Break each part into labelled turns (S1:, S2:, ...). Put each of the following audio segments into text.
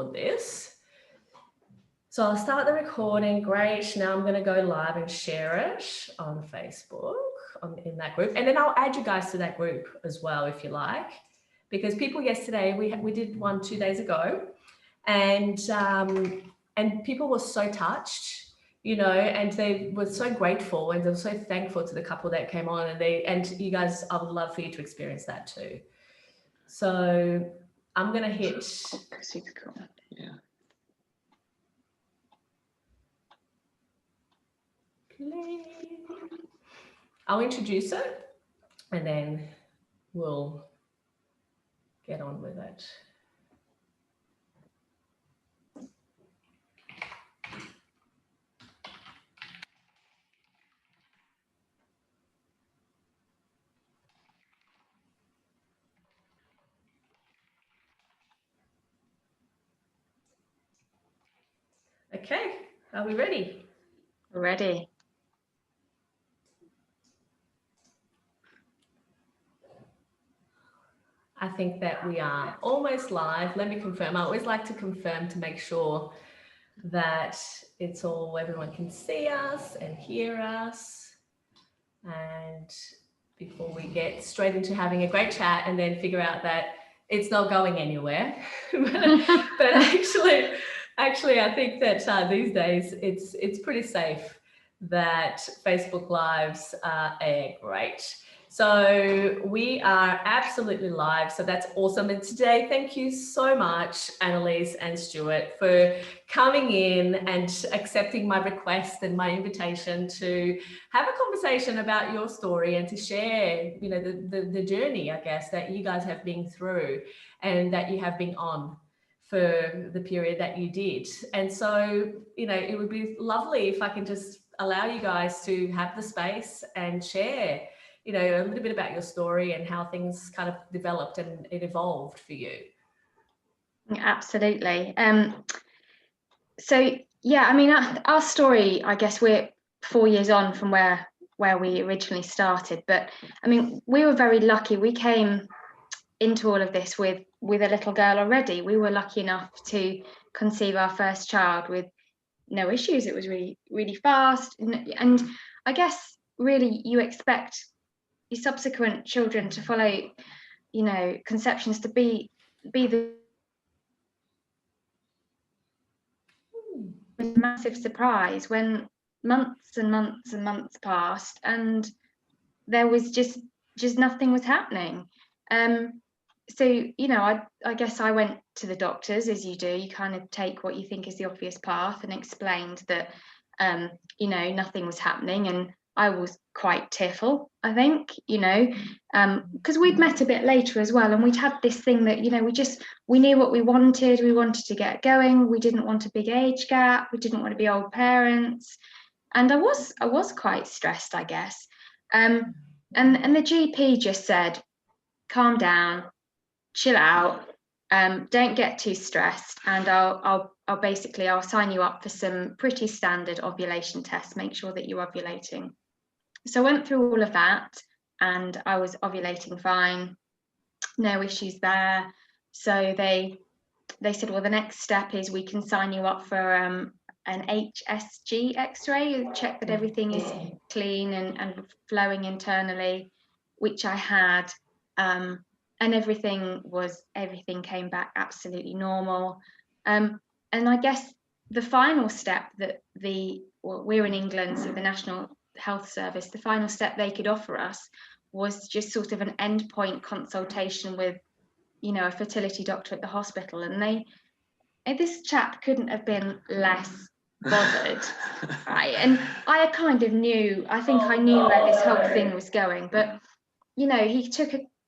S1: this. So I'll start the recording. Great. Now I'm going to go live and share it on Facebook in that group. And then I'll add you guys to that group as well, if you like, because people yesterday, we did one 2 days ago, and people were so touched, you know, and they were so grateful and they were so thankful to the couple that came on, and you guys, I would love for you to experience that too. So I'm going to hit.
S2: Super cool. Yeah.
S1: I'll introduce it and then we'll get on with it. Okay, are we ready?
S2: We're ready.
S1: I think that we are almost live. Let me confirm. I always like to confirm to make sure that it's all, everyone can see us and hear us. And before we get straight into having a great chat and then figure out that it's not going anywhere. but actually, I think that these days it's pretty safe that Facebook Lives are great. So we are absolutely live. So that's awesome. And today, thank you so much, Annaliese and Stuart, for coming in and accepting my request and my invitation to have a conversation about your story and to share, you know, the journey, I guess, that you guys have been through and that you have been on for the period that you did. And so, you know, it would be lovely if I can just allow you guys to have the space and share, you know, a little bit about your story and how things kind of developed and it evolved for you.
S2: Absolutely. So yeah, I mean, our story, I guess we're 4 years on from where we originally started, but I mean, we were very lucky. We came into all of this with a little girl already. We were lucky enough to conceive our first child with no issues. It was really, really fast. And I guess really you expect your subsequent children to follow, you know, conceptions to be the massive surprise when months and months and months passed and there was just nothing was happening. So, you know, I guess I went to the doctors, as you do. You kind of take what you think is the obvious path, and explained that, you know, nothing was happening. And I was quite tearful, I think, you know, because we'd met a bit later as well. And we'd had this thing that, you know, we knew what we wanted. We wanted to get going. We didn't want a big age gap. We didn't want to be old parents. And I was quite stressed, I guess. And the GP just said, calm down, chill out, don't get too stressed, and I'll basically sign you up for some pretty standard ovulation tests, make sure that you're ovulating. So I went through all of that and I was ovulating fine, no issues there. So they said, well, the next step is we can sign you up for an HSG x-ray, check that everything is clean and flowing internally, which I had, and everything came back absolutely normal. And I guess the final step that we're in England, so the National Health Service, the final step they could offer us was just sort of an endpoint consultation with, you know, a fertility doctor at the hospital. And this chap couldn't have been less bothered, right? And I kind of knew, I think I knew where this whole thing was going, but, you know,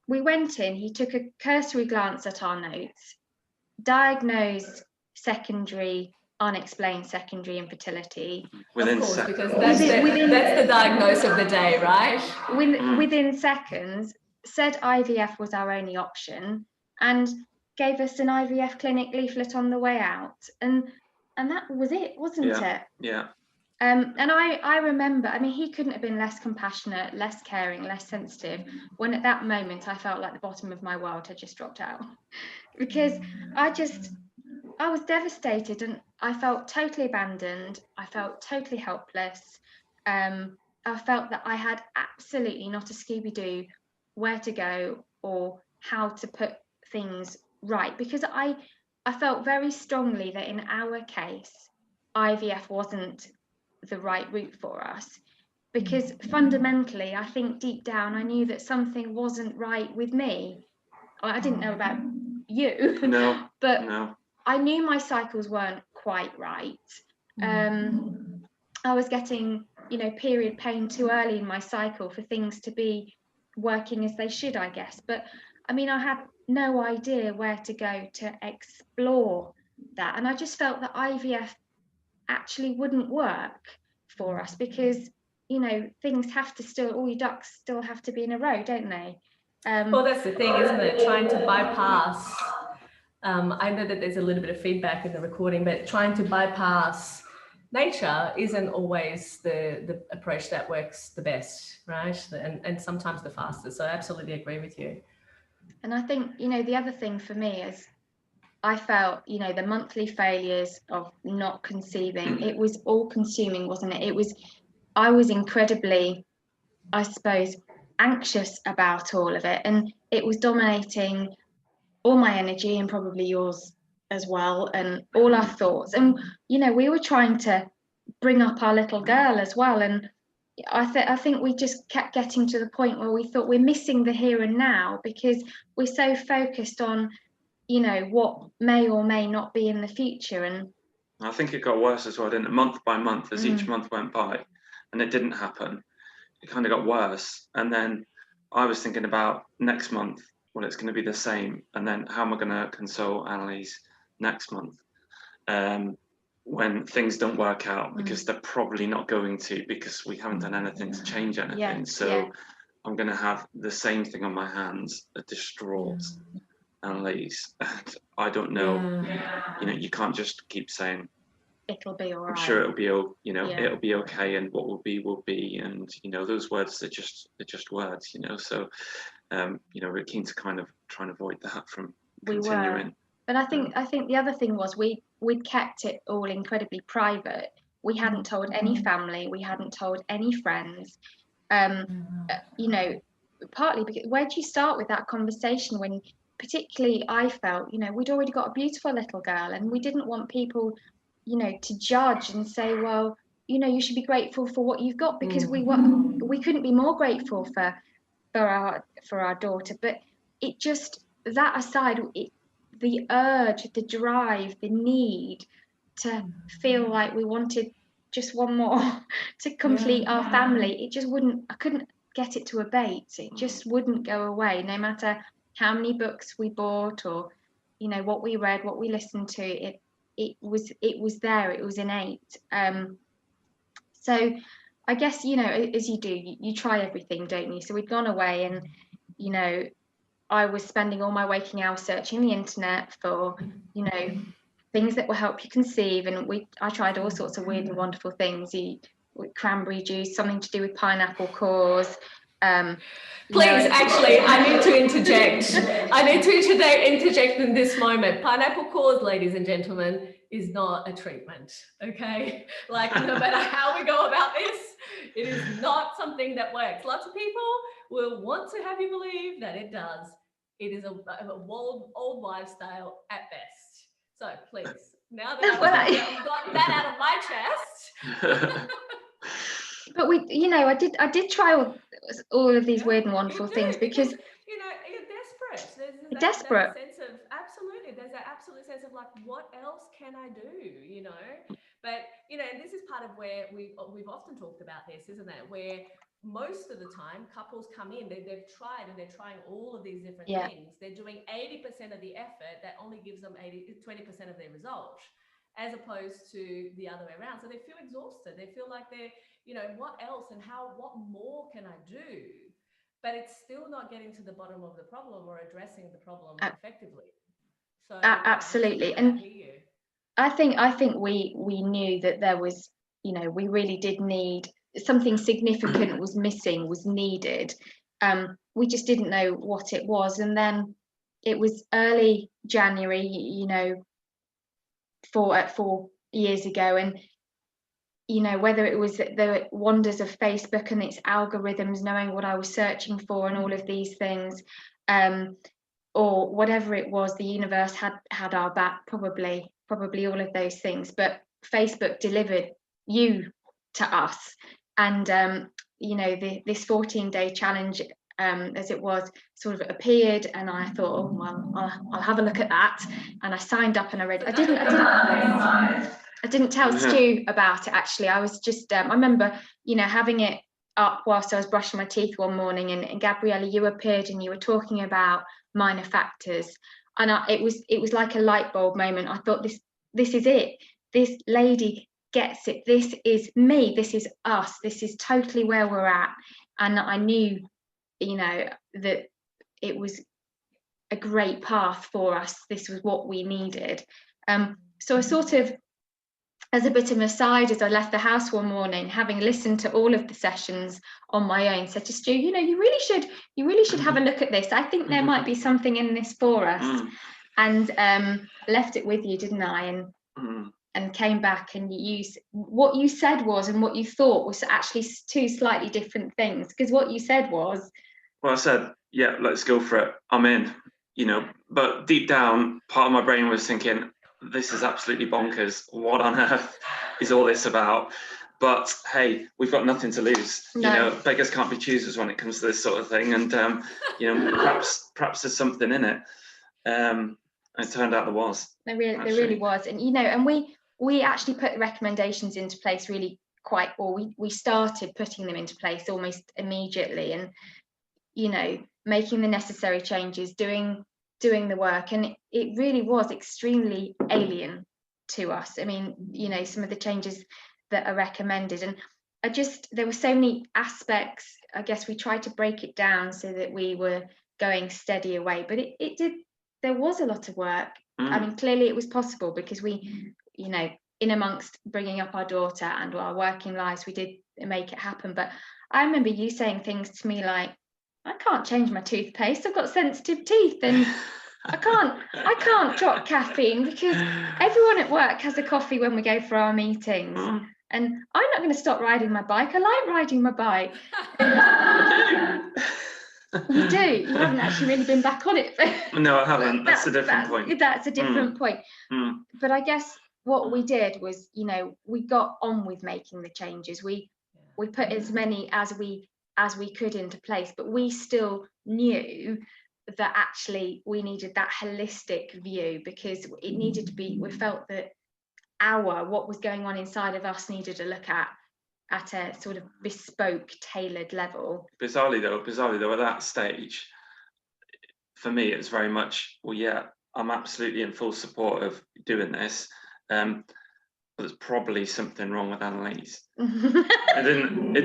S2: we went in, he took a cursory glance at our notes, diagnosed unexplained secondary infertility.
S1: Of course, because that's the diagnosis of the day, right?
S2: Within seconds, said IVF was our only option and gave us an IVF clinic leaflet on the way out. And that was it, wasn't it?
S3: Yeah.
S2: And I remember, I mean, he couldn't have been less compassionate, less caring, less sensitive, when at that moment I felt like the bottom of my world had just dropped out. Because I was devastated, and I felt totally abandoned. I felt totally helpless. I felt that I had absolutely not a Scooby-Doo where to go or how to put things right, because I felt very strongly that in our case, IVF wasn't the right route for us, because fundamentally, I think deep down, I knew that something wasn't right with me. I didn't know about you,
S3: No,
S2: but
S3: no.
S2: I knew my cycles weren't quite right. I was getting, period pain too early in my cycle for things to be working as they should, I guess. But I mean, I had no idea where to go to explore that. And I just felt that IVF actually wouldn't work for us, because, things have to still, all your ducks still have to be in a row, don't they?
S1: Well, that's the thing, isn't it? Trying to bypass, I know that there's a little bit of feedback in the recording, but trying to bypass nature isn't always the approach that works the best, right? And sometimes the fastest. So I absolutely agree with you.
S2: And I think, the other thing for me is I felt, the monthly failures of not conceiving, it was all consuming, wasn't it? I was incredibly, I suppose, anxious about all of it. And it was dominating all my energy, and probably yours as well, and all our thoughts. And, we were trying to bring up our little girl as well. And I think we just kept getting to the point where we thought we're missing the here and now, because we're so focused on, what may or may not be in the future. And
S3: I think it got worse as well, didn't it? Month by month, as each month went by and it didn't happen, it kind of got worse. And then I was thinking about next month, well, it's going to be the same. And then how am I going to console Annaliese next month when things don't work out? Because they're probably not going to, because we haven't done anything to change anything. I'm going to have the same thing on my hands, a distraught Annaliese. And I don't know, you can't just keep saying,
S2: it'll be all right.
S3: I'm sure it'll be, it'll be okay, and what will be, and those words are just words, So, we're keen to kind of try and avoid that from continuing.
S2: But I think the other thing was we'd kept it all incredibly private. We hadn't told any family. We hadn't told any friends. Partly because where do you start with that conversation when, particularly, I felt, we'd already got a beautiful little girl, and we didn't want people, to judge and say, well, you should be grateful for what you've got, because we couldn't be more grateful for our daughter. But it just, that aside, the urge, the drive, the need to feel like we wanted just one more to complete our family, it just wouldn't, I couldn't get it to abate. It just wouldn't go away, no matter how many books we bought or what we read, what we listened to. It was there, it was innate. So I guess, as you do, you try everything, don't you? So we'd gone away, and I was spending all my waking hours searching the internet for things that will help you conceive, and I tried all sorts of weird and wonderful things. With cranberry juice, something to do with pineapple cores.
S1: Please, actually, I need to interject. I need to interject in this moment. Pineapple cores, ladies and gentlemen, is not a treatment, okay? Like, no matter how we go about this, it is not something that works. Lots of people will want to have you believe that it does. It is a old wives' tale at best. So please, now that I've got that out of my chest.
S2: But I did try all of these weird and wonderful things because
S1: you're desperate. There's
S2: desperate.
S1: That sense of, absolutely. There's that absolute sense of like, what else can I do? But and this is part of where we've often talked about this, isn't it? Where most of the time couples come in, they've tried and they're trying all of these different things. They're doing 80% of the effort that only gives them 20% of their result, as opposed to the other way around. So they feel exhausted. They feel like they're, what else and what more can I do? But it's still not getting to the bottom of the problem or addressing the problem effectively. So
S2: absolutely. And I think we knew that there was, we really did need something significant was missing, was needed. We just didn't know what it was. And then it was early January, 4 years ago. And you know, whether it was the wonders of Facebook and its algorithms, knowing what I was searching for and all of these things, or whatever it was, the universe had our back, probably all of those things. But Facebook delivered you to us. And you know, this 14-day challenge, as it was, sort of appeared, and I thought, oh well, I'll have a look at that. And I signed up and I read. I didn't tell Stu about it, actually. I was just, I remember, you know, having it up whilst I was brushing my teeth one morning, and Gabriela, you appeared and you were talking about minor factors. And it was like a light bulb moment. I thought, this is it. This lady gets it. This is me. This is us. This is totally where we're at. And I knew, you know, that it was a great path for us. This was what we needed. So I sort of, as a bit of an aside, as I left the house one morning, having listened to all of the sessions on my own, said to Stu, you know, you really should have a look at this. I think there might be something in this for us. And left it with you, didn't I? And came back, and what you said was, and what you thought was actually two slightly different things. Because what you said was,
S3: well, I said, yeah, let's go for it. I'm in, you know, but deep down, part of my brain was thinking, this is absolutely bonkers. What on earth is all this about? But hey, we've got nothing to lose. No. You know, beggars can't be choosers when it comes to this sort of thing. And you know, perhaps there's something in it. It turned out there was. There
S2: really was. And you know, and we actually put recommendations into place really quite, or we started putting them into place almost immediately, and you know, making the necessary changes, doing the work. And it really was extremely alien to us. I mean, you know, some of the changes that are recommended, and there were so many aspects. I guess we tried to break it down so that we were going steady away, but there was a lot of work. I mean, clearly it was possible, because we, you know, in amongst bringing up our daughter and our working lives, we did make it happen. But I remember you saying things to me like, I can't change my toothpaste, I've got sensitive teeth, and I can't drop caffeine, because everyone at work has a coffee when we go for our meetings, and I'm not going to stop riding my bike. I like riding my bike. You do? You haven't actually really been back on it.
S3: No, I haven't. That's a different point.
S2: That's a different point. But I guess what we did was, you know, we got on with making the changes. We put as many as we could into place, but we still knew that actually we needed that holistic view, because it needed to be, we felt that what was going on inside of us needed a look at a sort of bespoke, tailored level. Bizarrely
S3: though, at that stage, for me, it's very much, well, yeah, I'm absolutely in full support of doing this. But there's probably something wrong with Annaliese. It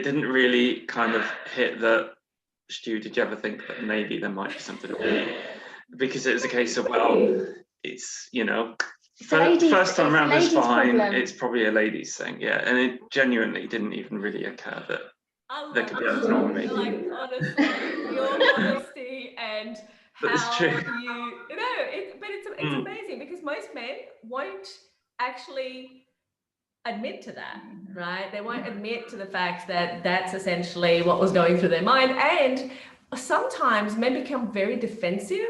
S3: didn't really kind of hit that. Stu, did you ever think that maybe there might be something wrong? Because it was a case of, well, it's, you know, first time around is fine. Problem. It's probably a ladies thing, yeah. And it genuinely didn't even really occur that there could be anything wrong with me.
S1: Like, honestly, your honesty and how it's amazing, because most men won't actually admit to that, right? They won't admit to the fact that that's essentially what was going through their mind. And sometimes men become very defensive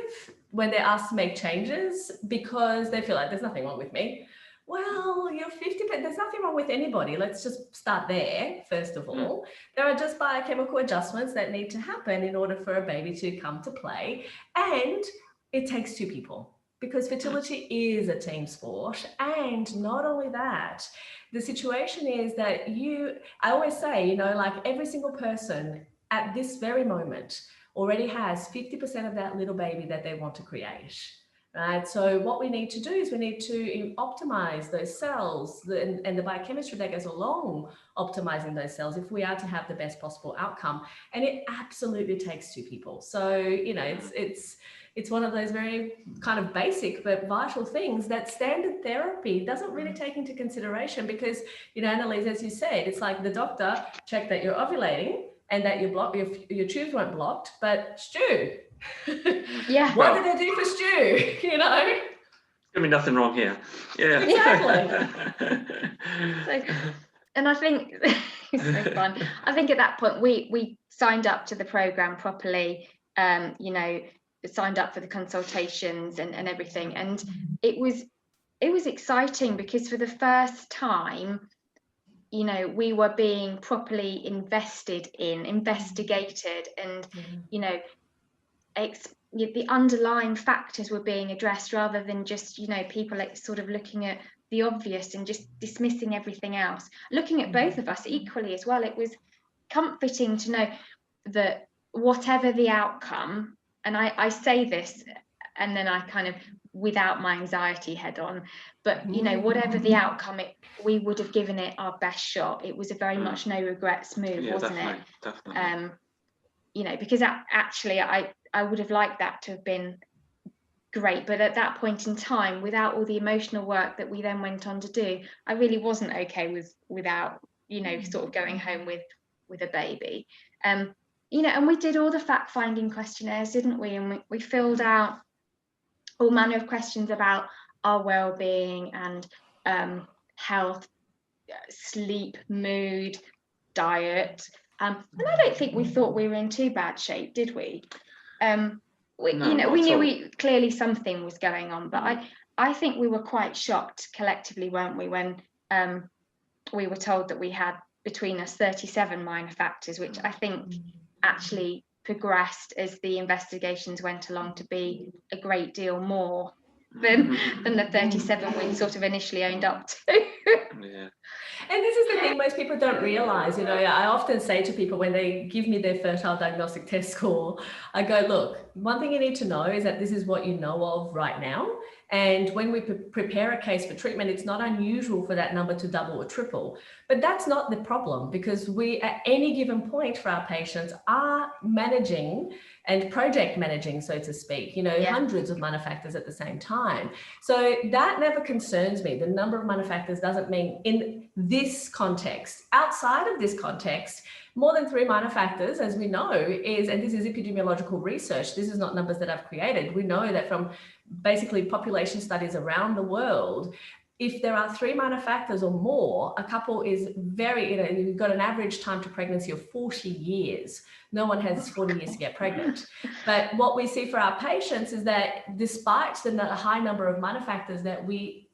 S1: when they're asked to make changes, because they feel like there's nothing wrong with me. Well, you're 50, but there's nothing wrong with anybody. Let's just start there, first of all. There are just biochemical adjustments that need to happen in order for a baby to come to play. And it takes two people, because fertility is a team sport. And not only that, the situation is that I always say, you know, like every single person at this very moment already has 50% of that little baby that they want to create, right? So what we need to do is we need to optimize those cells and the biochemistry that goes along optimizing those cells if we are to have the best possible outcome. And it absolutely takes two people. So, you know, it's one of those very kind of basic but vital things that standard therapy doesn't really take into consideration, because, you know, Annaliese, as you said, it's like the doctor checked that you're ovulating and that your tubes weren't blocked, but Stu,
S2: yeah,
S1: what did they do for Stu? You know?
S3: Gonna be nothing wrong here. Yeah.
S1: Exactly.
S2: And I think it's so fun. I think at that point we signed up to the program properly, you know, signed up for the consultations and everything. And it was exciting because for the first time, you know, we were being properly investigated, and, you know, the underlying factors were being addressed rather than just, you know, people like sort of looking at the obvious and just dismissing everything else. Looking at both of us equally as well, it was comforting to know that whatever the outcome, and I say this and then I kind of without my anxiety head on, but you know, whatever the outcome, we would have given it our best shot. It was a very much no regrets move, wasn't it?
S3: Definitely.
S2: You know, because actually I would have liked that to have been great, but at that point in time, without all the emotional work that we then went on to do, I really wasn't okay without, you know, sort of going home with a baby. You know, and we did all the fact-finding questionnaires, didn't we? And we filled out all manner of questions about our well-being and health, sleep, mood, diet. And I don't think we thought we were in too bad shape, did we? We knew clearly something was going on, but I think we were quite shocked collectively, weren't we, when we were told that we had between us 37 minor factors, which I think actually progressed as the investigations went along to be a great deal more than the 37 we'd sort of initially owned up to.
S3: Yeah.
S1: And this is the thing most people don't realize. You know, I often say to people when they give me their fertile diagnostic test score, I go, look, one thing you need to know is that this is what you know of right now. And when we prepare a case for treatment, it's not unusual for that number to double or triple. But that's not the problem, because we, at any given point for our patients, are managing and project managing, so to speak, you know, hundreds of minor factors at the same time. So that never concerns me. The number of minor factors doesn't mean in this context. Outside of this context, more than 3 minor factors, as we know, is, and this is epidemiological research, this is not numbers that I've created. We know that from basically population studies around the world, if there are 3 minor factors or more, a couple is very, you know, you've got an average time to pregnancy of 40 years. No one has 40 years to get pregnant. But what we see for our patients is that despite the high number of minor factors that we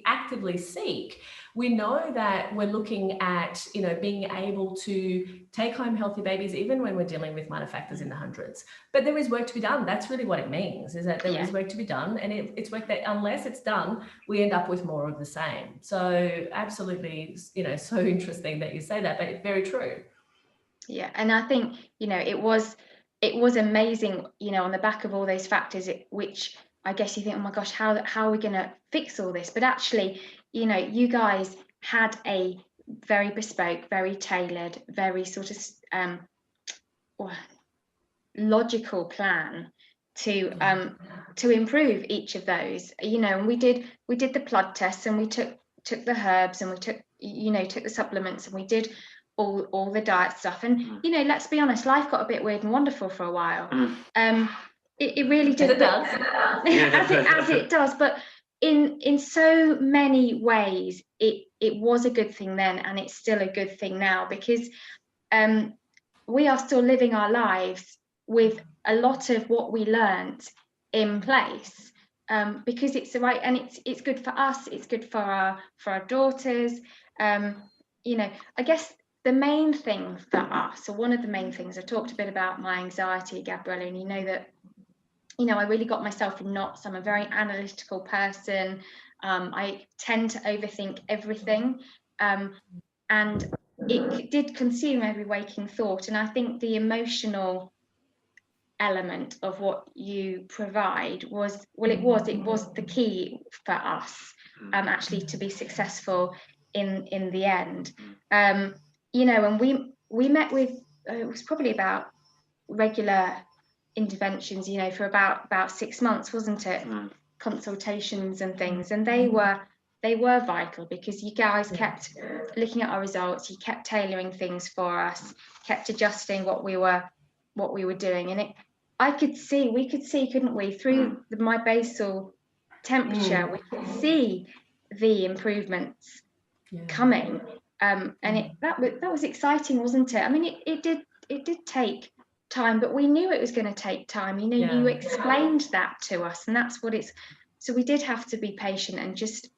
S1: actively seek, we know that we're looking at, you know, being able to take home healthy babies, even when we're dealing with minor factors in the hundreds. But there is work to be done. That's really what it means, is that there is work to be done. And it's work that unless it's done, we end up with more of the same. So absolutely, you know, so interesting that you say that, but it's very true.
S2: Yeah, and I think, you know, it was amazing, you know, on the back of all those factors, which I guess you think, oh my gosh, how are we going to fix all this? But actually, you know, you guys had a very bespoke, very tailored, very sort of logical plan to improve each of those, you know. And we did the blood tests, and we took the herbs, and we took the supplements, and we did all the diet stuff. And you know, let's be honest, life got a bit weird and wonderful for a while. It really did.
S1: As it does.
S2: as it does. But in so many ways, it was a good thing then, and it's still a good thing now, because we are still living our lives with a lot of what we learned in place, because it's the right, and it's good for us, it's good for our daughters. You know, I guess the main thing for us, or one of the main things, I talked a bit about my anxiety, Gabriela, and you know that, you know, I really got myself in knots. I'm a very analytical person. I tend to overthink everything, and it did consume every waking thought. And I think the emotional element of what you provide was the key for us, actually, to be successful in the end. You know, and we met with, it was probably about regular interventions, you know, for about 6 months, wasn't it? Consultations and things, and they were vital, because you guys kept looking at our results, you kept tailoring things for us, kept adjusting what we were doing. And we could see, couldn't we, through my basal temperature, we could see the improvements coming, and that was exciting, wasn't it? I mean, it did take time, but we knew it was going to take time. You know, you explained that to us, and that's what it's. So we did have to be patient and just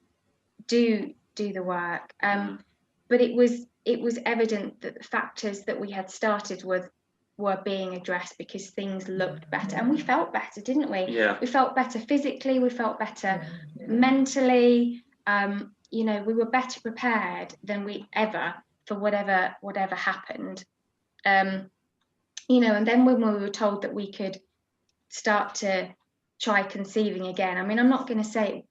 S2: do the work. But it was evident that the factors that we had started with were being addressed, because things looked better and we felt better, didn't we?
S3: Yeah.
S2: We felt better physically, we felt better mentally. You know, we were better prepared than we ever for whatever happened. You know, and then when we were told that we could start to try conceiving again, I mean, I'm not going to say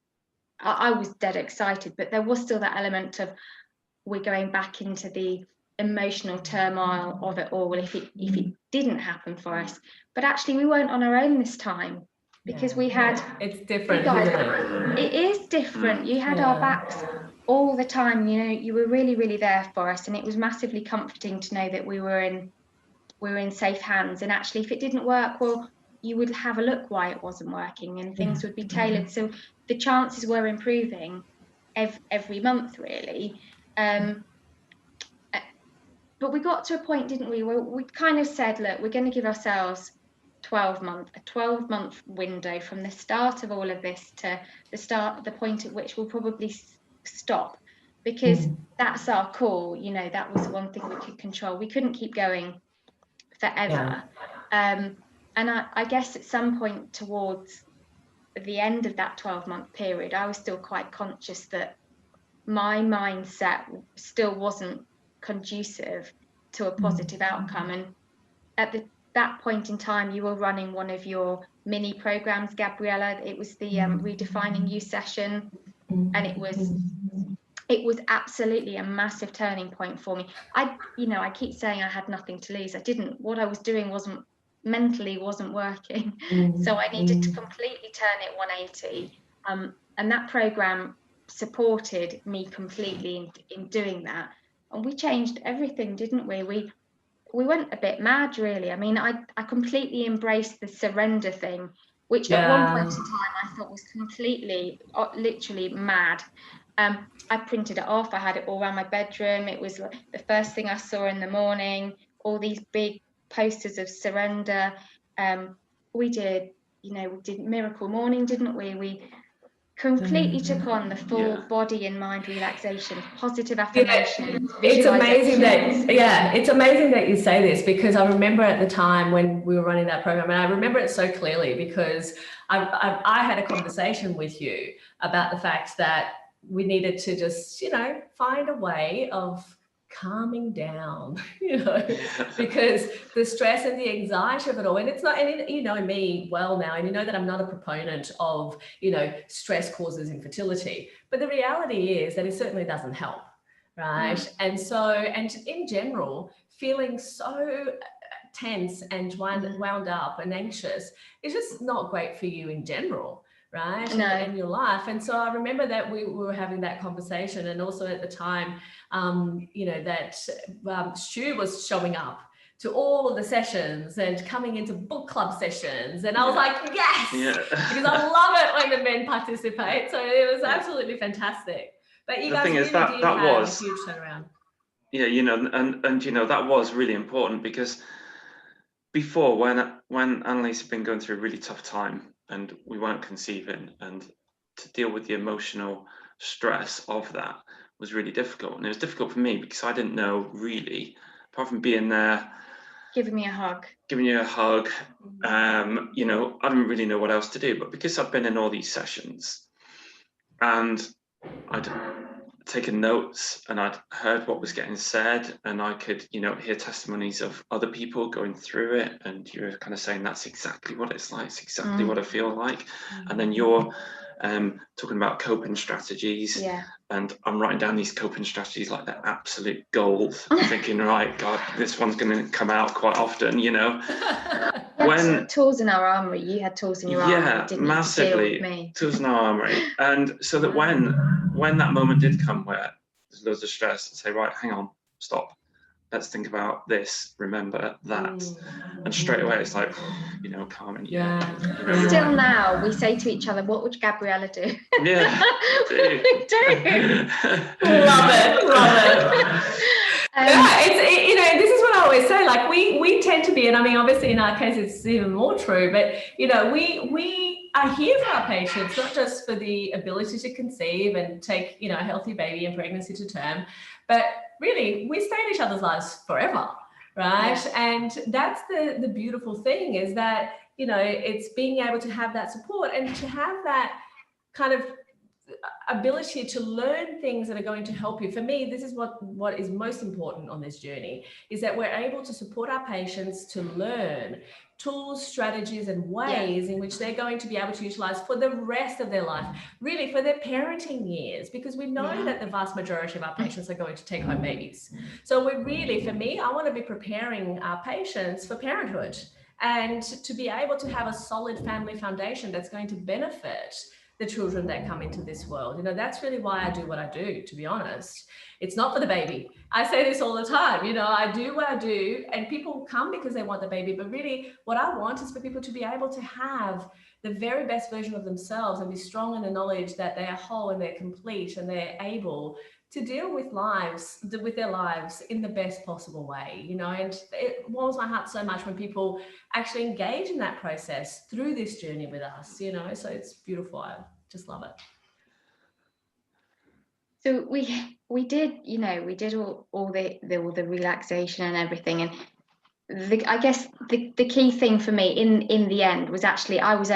S2: I was dead excited, but there was still that element of we're going back into the emotional turmoil of it all if it didn't happen for us. But actually we weren't on our own this time, because we had,
S1: it's different,
S2: isn't it? It is different. You had our backs all the time, you know, you were really, really there for us, and it was massively comforting to know that we were in safe hands. And actually, if it didn't work, well, you would have a look why it wasn't working, and things would be tailored. So the chances were improving every month, really. But we got to a point, didn't we, where we kind of said, look, we're going to give ourselves a 12-month window from the start of all of this to the point at which we'll probably stop, because that's our call. You know, that was one thing we could control. We couldn't keep going forever. And I guess at some point towards the end of that 12-month period, I was still quite conscious that my mindset still wasn't conducive to a positive outcome. And at that point in time, you were running one of your mini programs, Gabriela. It was the Redefining You session, and it was absolutely a massive turning point for me. I keep saying I had nothing to lose. I didn't. What I was doing wasn't working. So I needed to completely turn it 180. And that program supported me completely in doing that. And we changed everything, didn't we? We went a bit mad, really. I mean, I completely embraced the surrender thing, which at one point in time I thought was completely, literally mad. I printed it off. I had it all around my bedroom. It was the first thing I saw in the morning, all these big posters of surrender. We did Miracle Morning, didn't we? We completely took on the full body and mind relaxation, positive affirmations.
S1: It's amazing that you say this, because I remember at the time when we were running that program, and I remember it so clearly because I had a conversation with you about the fact that we needed to just, find a way of calming down, because the stress and the anxiety of it all, and it's not, and you know me well now, and you know that I'm not a proponent of, stress causes infertility, but the reality is that it certainly doesn't help, right? And in general, feeling so tense and wound up and anxious is just not great for you in general, right? In your life. And so I remember that we were having that conversation, and also at the time, that Stu was showing up to all of the sessions and coming into book club sessions. And I was like, yes, because I love it when the men participate. So it was absolutely fantastic. But you guys really did have a huge turnaround.
S3: Yeah, and that was really important, because before, when Annaliese had been going through a really tough time and we weren't conceiving, and to deal with the emotional stress of that was really difficult. And it was difficult for me because I didn't know really, apart from being there,
S2: giving you a hug,
S3: I didn't really know what else to do. But because I've been in all these sessions and I'd taken notes and I'd heard what was getting said, and I could, hear testimonies of other people going through it, and you're kind of saying that's exactly what it's like, it's exactly what I feel like. And then you're talking about coping strategies, and I'm writing down these coping strategies like they're absolute gold, thinking, right, God, this one's going to come out quite often,
S2: When tools in our armory, you had tools in your armory, didn't
S3: massively,
S2: you, to deal with me?
S3: Tools in our armory. And so that when that moment did come where there's loads of stress, I'd say, right, hang on, stop. let's think about this, remember that. And straight away it's like, you know, calming. Yeah. You know,
S2: Still now we say to each other, what would Gabriela do?
S3: Yeah.
S2: We do.
S1: Love it. It's you know, this is what I always say, like we tend to be, and I mean obviously in our case it's even more true, but you know, we are here for our patients, not just for the ability to conceive and take, you know, a healthy baby and pregnancy to term, but really we stay in each other's lives forever, right? Yeah. And that's the beautiful thing, is that, you know, it's being able to have that support and to have that kind of ability to learn things that are going to help you. For me, this is what is most important on this journey, is that we're able to support our patients to learn tools, strategies, and ways in which they're going to be able to utilize for the rest of their life, really for their parenting years, because we know that the vast majority of our patients are going to take home babies. So we're really, for me, I want to be preparing our patients for parenthood and to be able to have a solid family foundation that's going to benefit the children that come into this world. You know, that's really why I do what I do, to be honest. It's not for the baby. I say this all the time, you know, I do what I do and people come because they want the baby, but really what I want is for people to be able to have the very best version of themselves and be strong in the knowledge that they are whole and they're complete and they're able to deal with their lives in the best possible way, you know. And it warms my heart so much when people actually engage in that process through this journey with us, you know. So it's beautiful. I just love it.
S2: So we did, you know, we did all the relaxation and everything, and I guess the key thing for me in the end was actually I was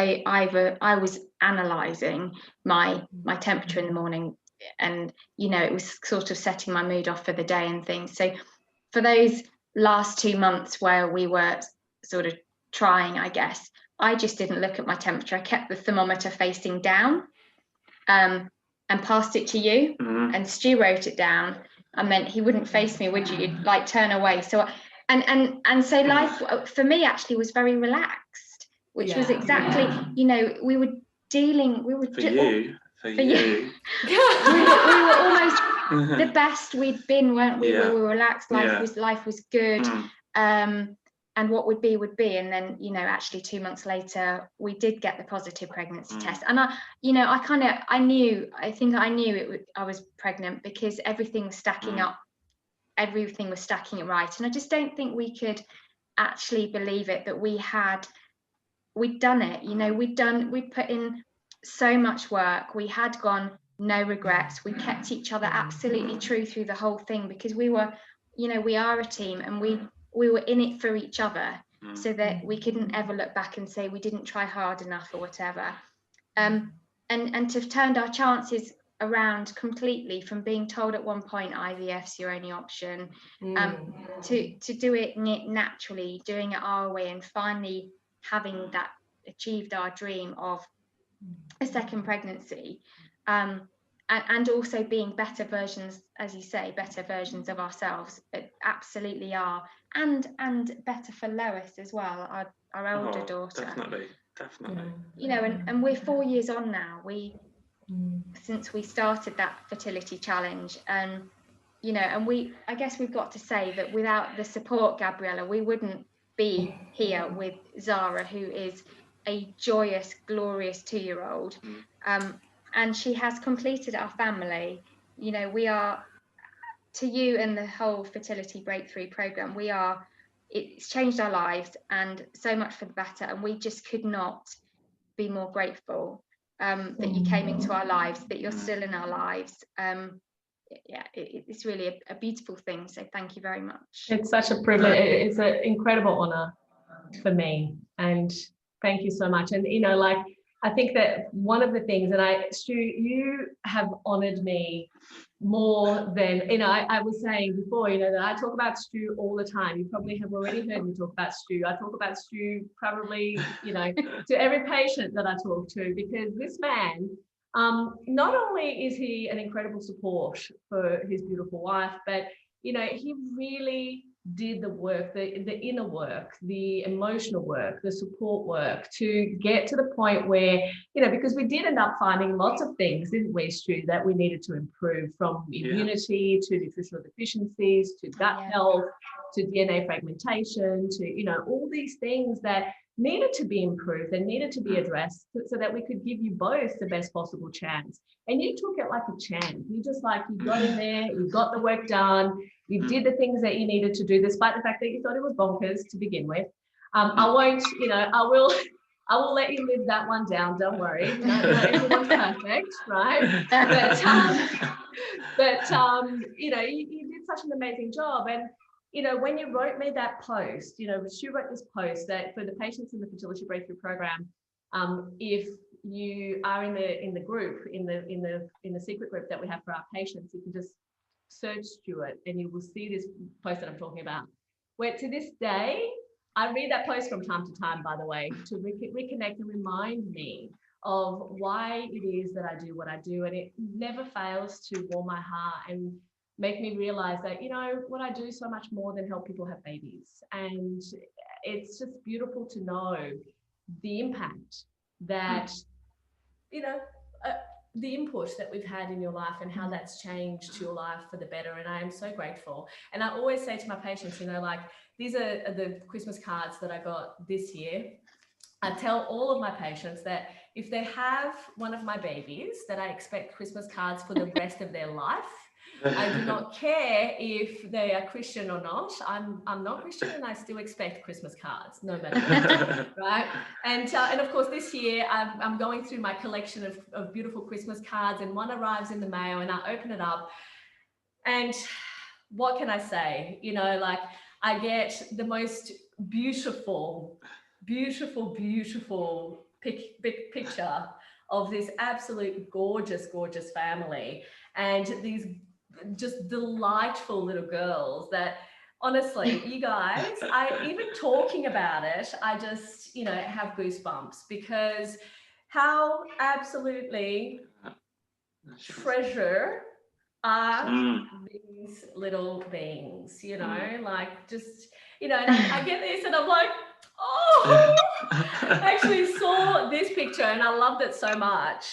S2: analysing my temperature in the morning, and you know, it was sort of setting my mood off for the day and things. So for those last 2 months where we were sort of trying, I guess, I just didn't look at my temperature. I kept the thermometer facing down, and passed it to you, and Stu wrote it down. And then he wouldn't face me, would you? You'd like turn away. So and so life for me actually was very relaxed, which was exactly, you know, we were for you. We were almost the best we'd been, weren't we? We were relaxed. Life was good. And what would be. And then, you know, actually 2 months later, we did get the positive pregnancy test. And I knew I was pregnant because everything was stacking up. Everything was stacking it right. And I just don't think we could actually believe it, that we'd done it. You know, we'd put in so much work. We had gone, no regrets. We kept each other absolutely true through the whole thing, because we were, you know, we are a team, and we were in it for each other, so that we couldn't ever look back and say we didn't try hard enough or whatever. And to have turned our chances around completely, from being told at one point IVF's your only option, to do it naturally, doing it our way, and finally having that achieved our dream of a second pregnancy, and also being better versions, as you say, better versions of ourselves. It absolutely are, and better for Lois as well, our older daughter.
S3: Definitely.
S2: You know, and we're 4 years on now. Since we started that fertility challenge, and you know, and I guess we've got to say that without the support, Gabriela, we wouldn't be here with Zara, who is a joyous, glorious 2-year-old. And she has completed our family. You know, we are, to you and the whole Fertility Breakthrough program, it's changed our lives, and so much for the better. And we just could not be more grateful that you came into our lives, that you're still in our lives. It's really a beautiful thing. So thank you very much.
S1: It's such a privilege. It's an incredible honor for me. And thank you so much. And, you know, like, I think that one of the things, and Stu, you have honored me more than, you know, I was saying before, you know, that I talk about Stu all the time. You probably have already heard me talk about Stu. I talk about Stu probably, you know, to every patient that I talk to, because this man, not only is he an incredible support for his beautiful wife, but, you know, he really did the work, the inner work, the emotional work, the support work to get to the point where, you know, because we did end up finding lots of things, didn't we, Stu, that we needed to improve, from immunity to nutritional deficiencies to gut health to DNA fragmentation to, you know, all these things that needed to be improved and needed to be addressed so that we could give you both the best possible chance. And you took it like a champ. You just like, you got in there, you got the work done, you did the things that you needed to do, despite the fact that you thought it was bonkers to begin with. I won't, you know, I will let you live that one down. Don't worry. Not everyone's perfect, right? But you know, you did such an amazing job. And you know, when you made that post, you know, she wrote this post that for the patients in the Fertility Breakthrough Program, if you are in the group, in the secret group that we have for our patients, you can just search Stuart and you will see this post that I'm talking about. Where to this day, I read that post from time to time, by the way, to reconnect and remind me of why it is that I do what I do. And it never fails to warm my heart and make me realize that, you know, what I do is so much more than help people have babies. And it's just beautiful to know the impact that, you know, the input that we've had in your life and how that's changed your life for the better. And I am so grateful. And I always say to my patients, you know, like, these are the Christmas cards that I got this year. I tell all of my patients that if they have one of my babies, that I expect Christmas cards for the rest of their life. I do not care if they are Christian or not. I'm not Christian, and I still expect Christmas cards, no matter what, right? And of course, this year I'm going through my collection of beautiful Christmas cards, and one arrives in the mail, and I open it up, and what can I say? You know, like, I get the most beautiful picture of this absolute gorgeous family, and these just delightful little girls that, honestly, you guys, even talking about it, I just, you know, have goosebumps, because how absolutely treasure are these little beings, you know, like, just, you know, and I get this and I'm like, oh, I actually saw this picture and I loved it so much,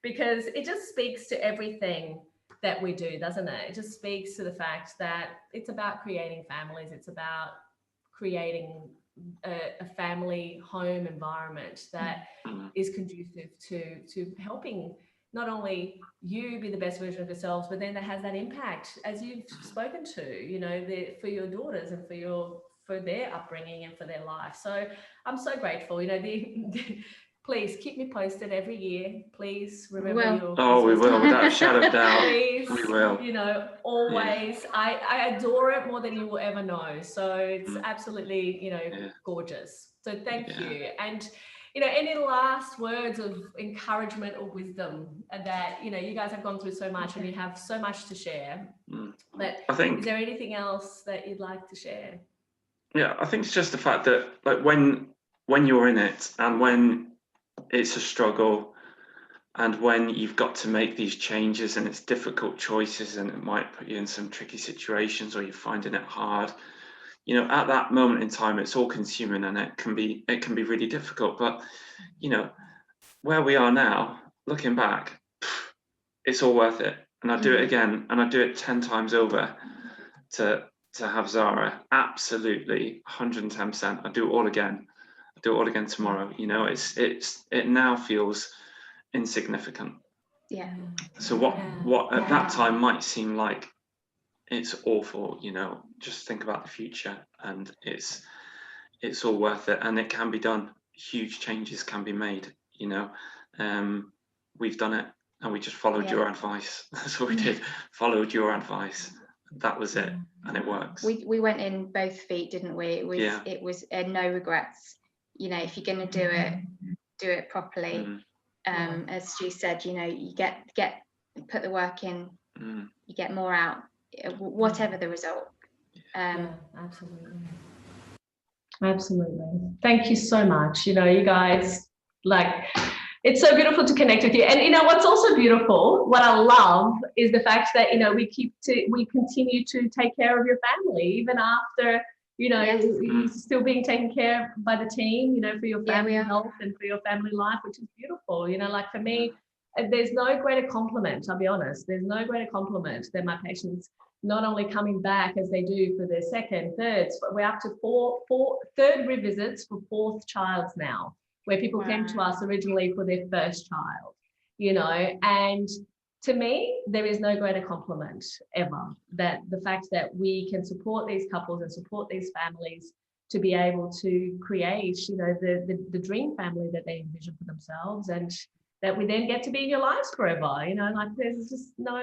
S1: because it just speaks to everything that we do, doesn't it? It just speaks to the fact that it's about creating families. It's about creating a family home environment that is conducive to helping not only you be the best version of yourselves, but then that has that impact, as you've spoken to, you know, for your daughters and for their upbringing and for their life. So I'm so grateful. You know, please keep me posted every year. Please remember your.
S3: Oh, we will, without a shadow of doubt.
S1: Please,
S3: we will.
S1: You know, always. Yeah. I adore it more than you will ever know. So it's absolutely, you know, gorgeous. So thank you. And, you know, any last words of encouragement or wisdom that, you know, you guys have gone through so much and you have so much to share. But I think, is there anything else that you'd like to share?
S3: Yeah, I think it's just the fact that, like, when you're in it and when it's a struggle and when you've got to make these changes and it's difficult choices and it might put you in some tricky situations or you're finding it hard, you know, at that moment in time, it's all consuming and it can be really difficult. But, you know, where we are now, looking back, it's all worth it. And I'd do it again, and I'd do it 10 times over to have Zara. Absolutely, 110%. I'd do it all again. I'd do it all again tomorrow. You know, it now feels insignificant.
S2: Yeah.
S3: So what at that time might seem like it's awful, you know, just think about the future, and it's all worth it, and it can be done. Huge changes can be made, you know. We've done it, and we just followed your advice. That's what we did. Followed your advice. That was it, and it works.
S2: We went in both feet, didn't we? It was no regrets. You know, if you're going to do it properly. As Stu said, you know, you put the work in, you get more out, whatever the result.
S1: Absolutely. Thank you so much. You know, you guys, like, It's so beautiful to connect with you. And you know what's also beautiful, what I love is the fact that, you know, we continue to take care of your family even after, you know, you're still being taken care of by the team, you know, for your family health and for your family life, which is beautiful. You know, like for me, there's no greater compliment, I'll be honest. There's no greater compliment than my patients not only coming back as they do for their second, thirds, but we're up to third revisits for fourth childs now, where people came to us originally for their first child, you know, and to me, there is no greater compliment ever, that the fact that we can support these couples and support these families to be able to create, you know, the dream family that they envision for themselves, and that we then get to be in your lives forever, you know, like there's just no,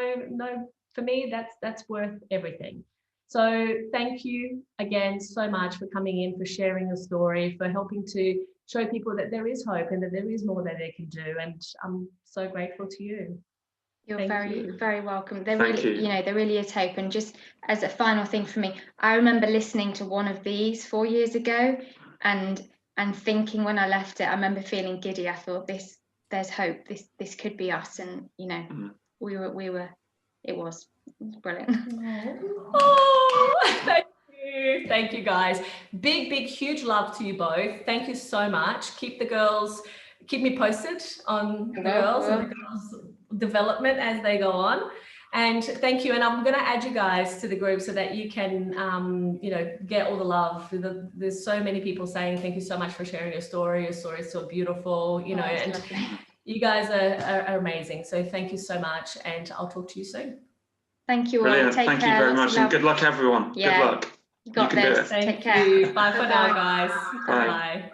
S1: for me, that's worth everything. So thank you again so much for coming in, for sharing your story, for helping to show people that there is hope and that there is more that they can do. And I'm so grateful to you.
S2: You're very welcome. There really, you know, there really is hope. And just as a final thing for me, I remember listening to one of these 4 years ago and thinking when I left it, I remember feeling giddy. I thought, there's hope. This could be us. And you know, it was brilliant.
S1: Oh, thank you guys. Big huge love to you both. Thank you so much. Keep me posted on the girls' development as they go on. And thank you. And I'm going to add you guys to the group so that you can, you know, get all the love. There's so many people saying thank you so much for sharing your story. Your story is so beautiful, you know, and you guys are amazing. So thank you so much. And I'll talk to you soon.
S2: Thank you all.
S3: Brilliant. Thank you very much. And good luck, everyone.
S2: Yeah.
S3: Good luck.
S2: You got this.
S1: Take care. Bye for now, guys. Bye.